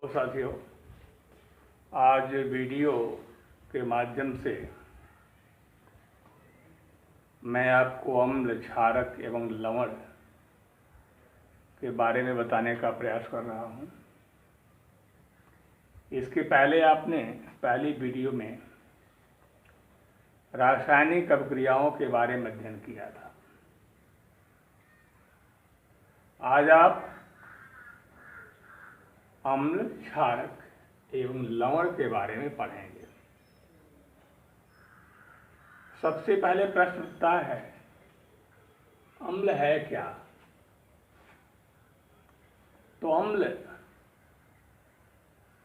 तो साथियों, आज वीडियो के माध्यम से मैं आपको अम्ल, क्षारक एवं लवण के बारे में बताने का प्रयास कर रहा हूँ। इसके पहले आपने पहली वीडियो में रासायनिक अभिक्रियाओं के बारे में अध्ययन किया था। आज आप अम्ल, क्षारक एवं लवण के बारे में पढ़ेंगे। सबसे पहले प्रश्न उठता है, अम्ल है क्या? तो अम्ल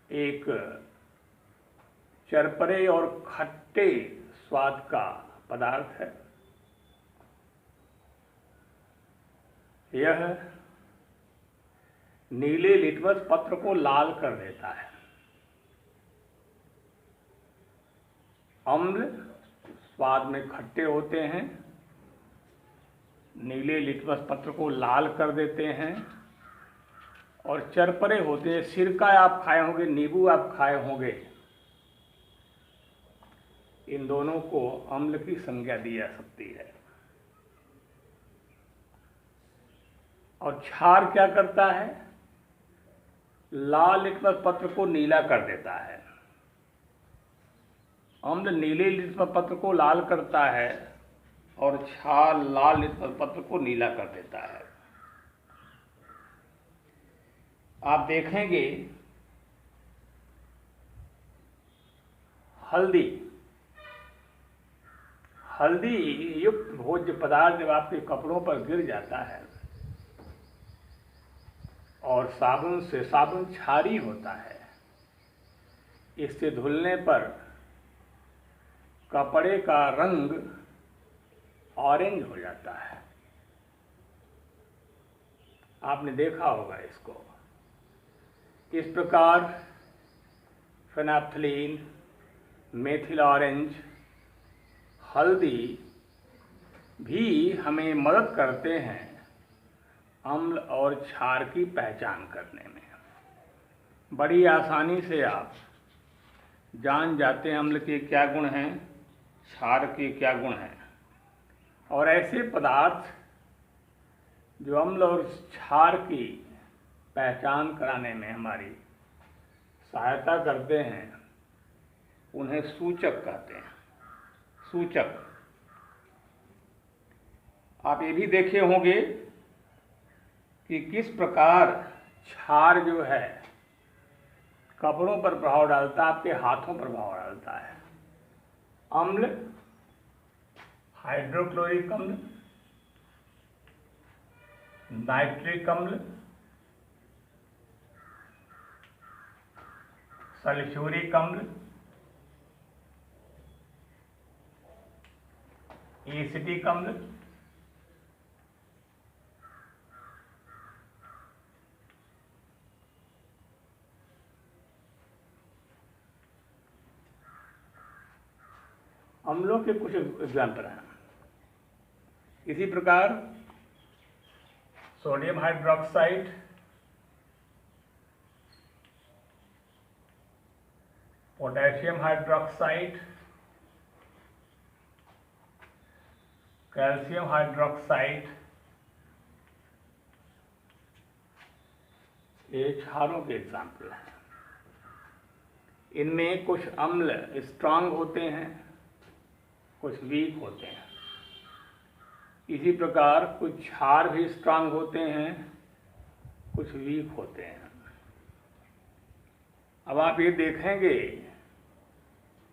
एक चरपरे और खट्टे स्वाद का पदार्थ है। यह नीले लिटमस पत्र को लाल कर देता है। अम्ल स्वाद में खट्टे होते हैं, नीले लिटमस पत्र को लाल कर देते हैं और चरपरे होते हैं। सिरका आप खाए होंगे, नींबू आप खाए होंगे, इन दोनों को अम्ल की संज्ञा दी जा सकती है। और क्षार क्या करता है? लाल लिटमस पत्र को नीला कर देता है। अम्ल नीले लिटमस पत्र को लाल करता है और क्षार लाल लिटमस पत्र को नीला कर देता है। आप देखेंगे हल्दी युक्त भोज्य पदार्थ जब आपके कपड़ों पर गिर जाता है और साबुन क्षारीय होता है, इससे धुलने पर कपड़े का रंग ऑरेंज हो जाता है। आपने देखा होगा इसको। इस प्रकार फेनैप्थलीन, मेथिल ऑरेंज, हल्दी भी हमें मदद करते हैं अम्ल और क्षार की पहचान करने में। बड़ी आसानी से आप जान जाते हैं अम्ल के क्या गुण हैं, क्षार के क्या गुण हैं। और ऐसे पदार्थ जो अम्ल और क्षार की पहचान कराने में हमारी सहायता करते हैं, उन्हें सूचक कहते हैं। सूचक आप ये भी देखे होंगे कि किस प्रकार क्षार जो है कपड़ों पर प्रभाव डालता है, आपके हाथों पर प्रभाव डालता है। अम्ल हाइड्रोक्लोरिक अम्ल, नाइट्रिक अम्ल, सल्फ्यूरिक अम्ल, एसिटिक अम्ल, अम्लों के कुछ एग्जाम्पल हैं। इसी प्रकार sodium hydroxide, potassium hydroxide, calcium hydroxide, ये क्षारों के एग्जाम्पल हैं। इनमें कुछ अम्ल स्ट्रांग होते हैं, कुछ वीक होते हैं। इसी प्रकार कुछ क्षार भी स्ट्रांग होते हैं, कुछ वीक होते हैं। अब आप ये देखेंगे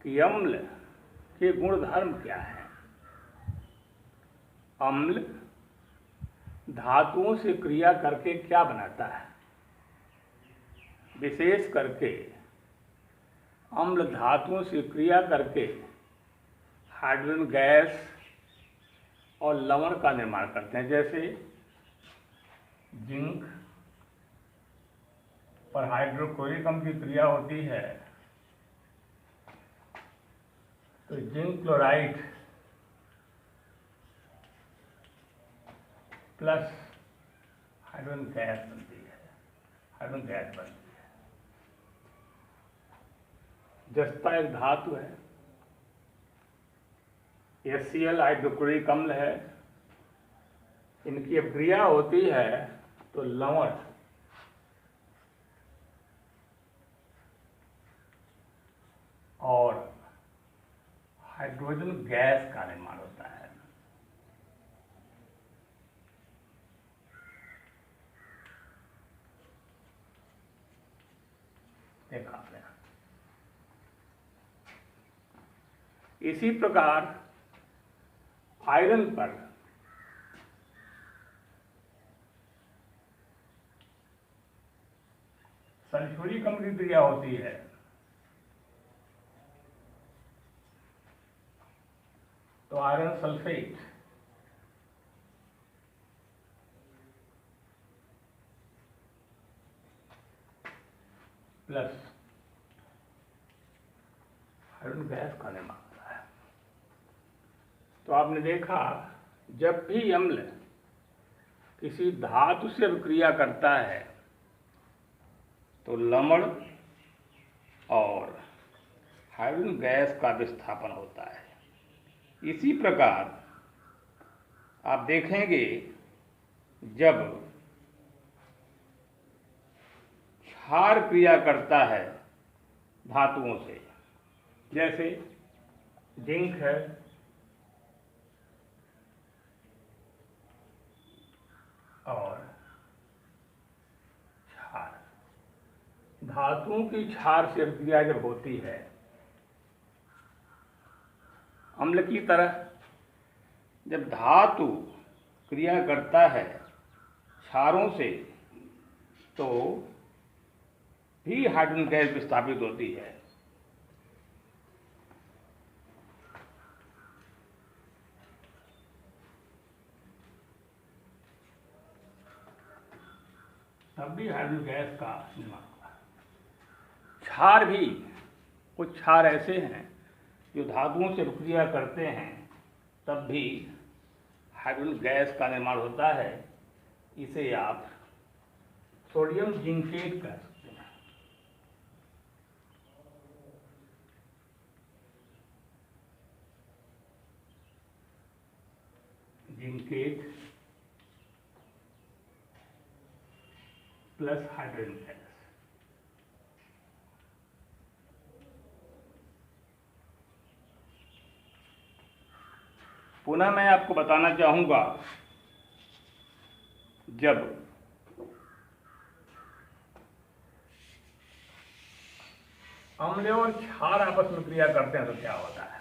कि अम्ल के गुणधर्म क्या हैं। अम्ल धातुओं से क्रिया करके क्या बनाता है? विशेष करके अम्ल धातुओं से क्रिया करके हाइड्रोजन गैस और लवण का निर्माण करते हैं। जैसे जिंक पर हाइड्रोक्लोरिक अम्ल की क्रिया होती है तो zinc chloride plus hydrogen gas बनती है। जस्ता एक धातु है, HCl हाइड्रोक्लोरिक अम्ल है। इनकी अभिक्रिया होती है तो लवण और हाइड्रोजन गैस का निर्माण होता है। देखा आपने। इसी प्रकार आयरन पर सल्फ्यूरिक अम्ल की क्रिया होती है तो iron sulphate plus hydrogen gas का निर्माण होता है। तो आपने देखा, जब भी अम्ल किसी धातु से अभिक्रिया करता है तो लवण और हाइड्रोजन गैस का विस्थापन होता है। इसी प्रकार आप देखेंगे, जब क्षार क्रिया करता है धातुओं से, जैसे जिंक है, और क्षार, धातुओं की क्षार से अभिक्रिया जब होती है अम्ल की तरह, जब धातु क्रिया करता है क्षारों से तो भी हाइड्रोजन गैस विस्थापित होती है। तब भी हाइड्रोजन गैस का निर्माण होता है। क्षार भी, कुछ क्षार ऐसे हैं जो धातुओं से अभिक्रिया करते हैं तब भी हाइड्रोजन गैस का निर्माण होता है। इसे आप सोडियम जिंकेट कह सकते हैं। Zincate plus hydrogen gas. पुनः मैं आपको बताना चाहूंगा, जब अम्ल और क्षार आपस में क्रिया करते हैं तो क्या होता है।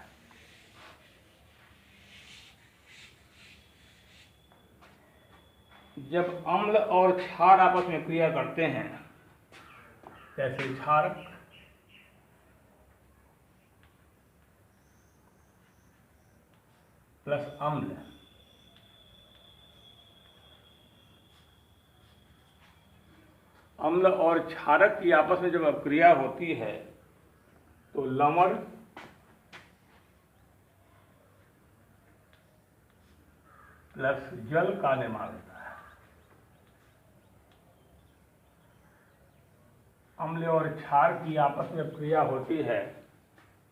जब अम्ल और क्षार आपस में क्रिया करते हैं, जैसे क्षारक प्लस अम्ल, अम्ल और क्षारक की आपस में जब अभिक्रिया होती है तो लवण प्लस जल का निर्माण होता है। अम्ल और क्षार की आपस में क्रिया होती है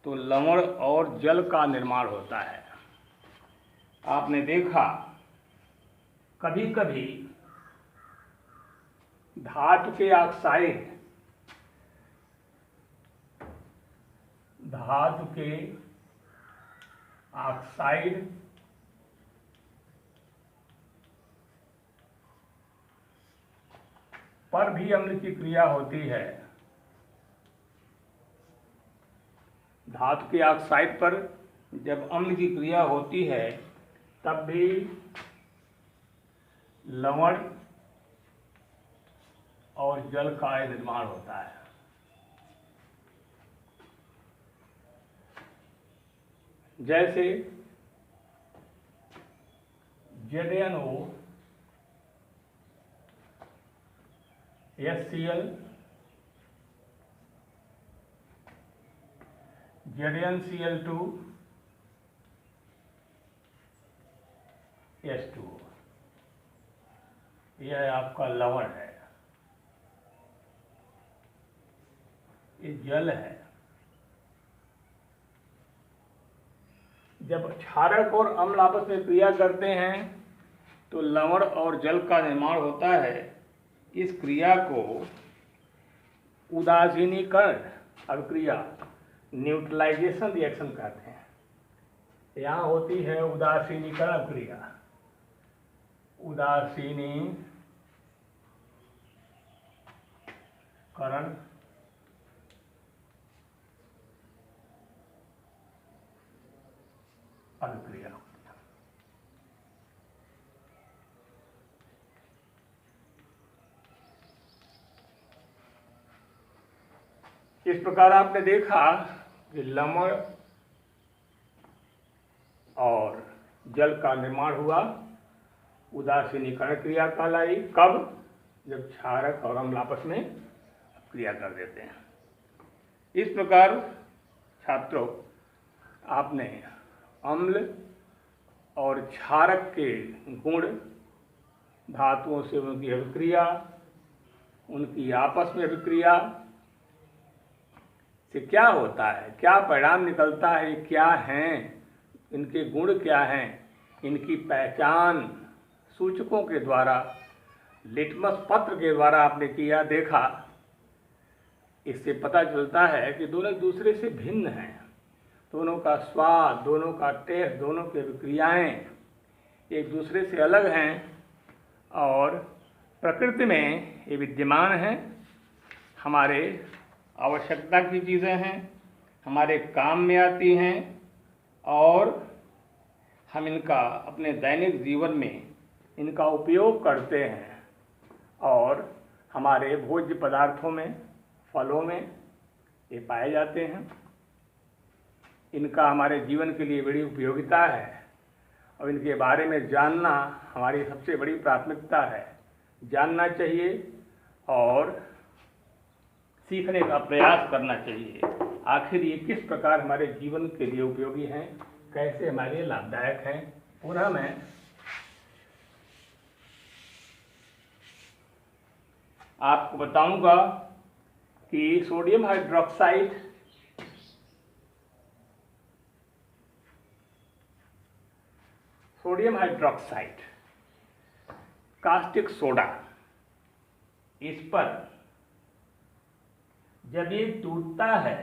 तो लवण और जल का निर्माण होता है। आपने देखा, कभी कभी धातु के ऑक्साइड, धातु के ऑक्साइड पर भी अम्ल की क्रिया होती है। धातु के ऑक्साइड पर जब अम्ल की क्रिया होती है तब भी लवण और जल का निर्माण होता है। जैसे ZnO, HCl, ZnCl2, H2O, यह आपका लवण है, ये जल है, जब क्षारक और अम्ल आपस में क्रिया करते हैं तो लवण और जल का निर्माण होता है। इस क्रिया को उदासीनीकरण अभिक्रिया, न्यूट्रलाइजेशन रिएक्शन कहते हैं। यहाँ होती है उदासीनीकरण अभिक्रिया, उदासीनीकरण अभिक्रिया। इस प्रकार आपने देखा कि लवण और जल का निर्माण हुआ, उदासीनीकरण क्रिया कहलाई। कब? जब क्षारक और अम्ल आपस में क्रिया कर देते हैं। इस प्रकार छात्रों, आपने अम्ल और क्षारक के गुण, धातुओं से उनकी अभिक्रिया, उनकी आपस में अभिक्रिया से क्या होता है, क्या परिणाम निकलता है, क्या हैं इनके गुण, क्या हैं इनकी पहचान सूचकों के द्वारा, लिटमस पत्र के द्वारा आपने किया, देखा। इससे पता चलता है कि दोनों एक दूसरे से भिन्न हैं। दोनों का स्वाद, दोनों का टेस्ट, दोनों की अभिक्रियाएँ एक दूसरे से अलग हैं और प्रकृति में ये विद्यमान हैं। हमारे आवश्यकता की चीज़ें हैं, हमारे काम में आती हैं और हम इनका अपने दैनिक जीवन में इनका उपयोग करते हैं और हमारे भोज्य पदार्थों में, फलों में ये पाए जाते हैं। इनका हमारे जीवन के लिए बड़ी उपयोगिता है और इनके बारे में जानना हमारी सबसे बड़ी प्राथमिकता है। जानना चाहिए और सीखने का प्रयास करना चाहिए। आखिर ये किस प्रकार हमारे जीवन के लिए उपयोगी हैं, कैसे हमारे लिए लाभदायक हैं। पुनः मैं आपको बताऊंगा कि सोडियम हाइड्रोक्साइड, कास्टिक सोडा, इस पर जब ये टूटता है,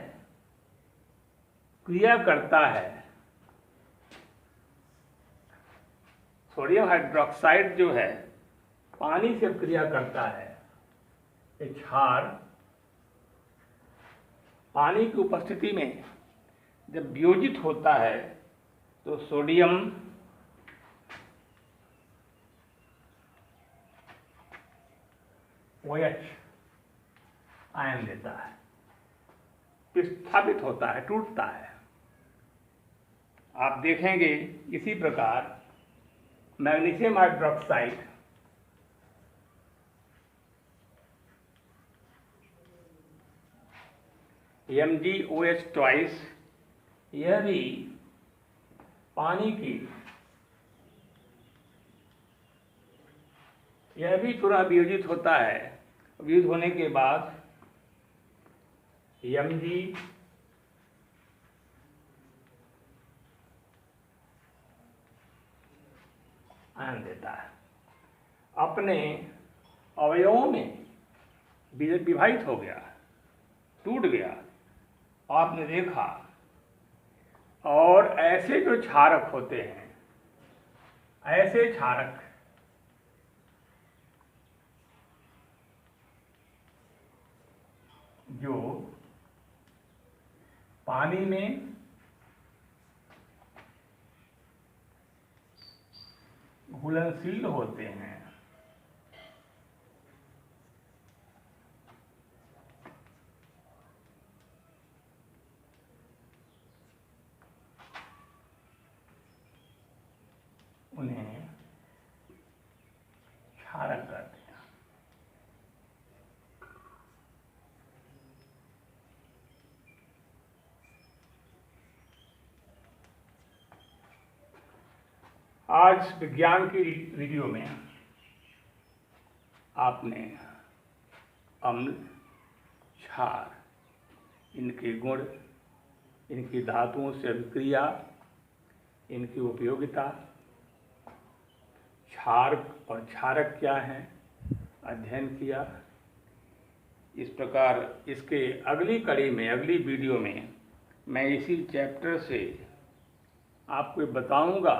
क्रिया करता है, सोडियम हाइड्रोक्साइड जो है पानी से क्रिया करता है। ये क्षार पानी की उपस्थिति में जब वियोजित होता है तो सोडियम OH आयन देता है, विस्थापित होता है, टूटता है। आप देखेंगे इसी प्रकार मैग्नीशियम हाइड्रोक्साइड MgOH ट्वाइस, यह भी पानी की, यह भी थोड़ा वियोजित होता है। वियोजित होने के बाद Mg आयन देता है, अपने अवयवों में विभाजित हो गया, टूट गया। आपने देखा। और ऐसे जो क्षारक होते हैं, ऐसे क्षारक जो पानी में घुलनशील होते हैं, उन्हें क्षारक कहते हैं। आज विज्ञान की वीडियो में आपने अम्ल, क्षार, इनके गुण, इनकी धातुओं से अभिक्रिया, इनकी उपयोगिता, क्षारक और क्षारक क्या हैं, अध्ययन किया। इस प्रकार इसके अगली कड़ी में, अगली वीडियो में मैं इसी चैप्टर से आपको बताऊंगा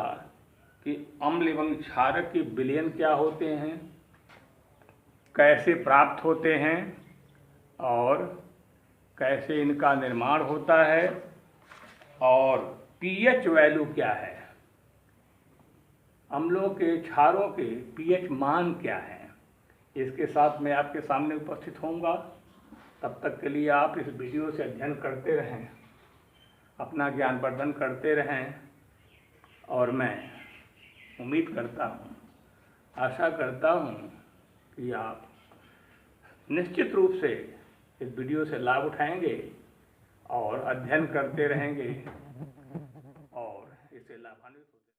कि अम्ल एवं क्षारक के विलयन क्या होते हैं, कैसे प्राप्त होते हैं और कैसे इनका निर्माण होता है, और पीएच वैल्यू क्या है, अम्लों के, क्षारों के पीएच मान क्या है। इसके साथ मैं आपके सामने उपस्थित होऊंगा। तब तक के लिए आप इस वीडियो से अध्ययन करते रहें, अपना ज्ञानवर्धन करते रहें, और मैं उम्मीद करता हूँ, आशा करता हूँ कि आप निश्चित रूप से इस वीडियो से लाभ उठाएंगे और अध्ययन करते रहेंगे और इससे लाभान्वित होते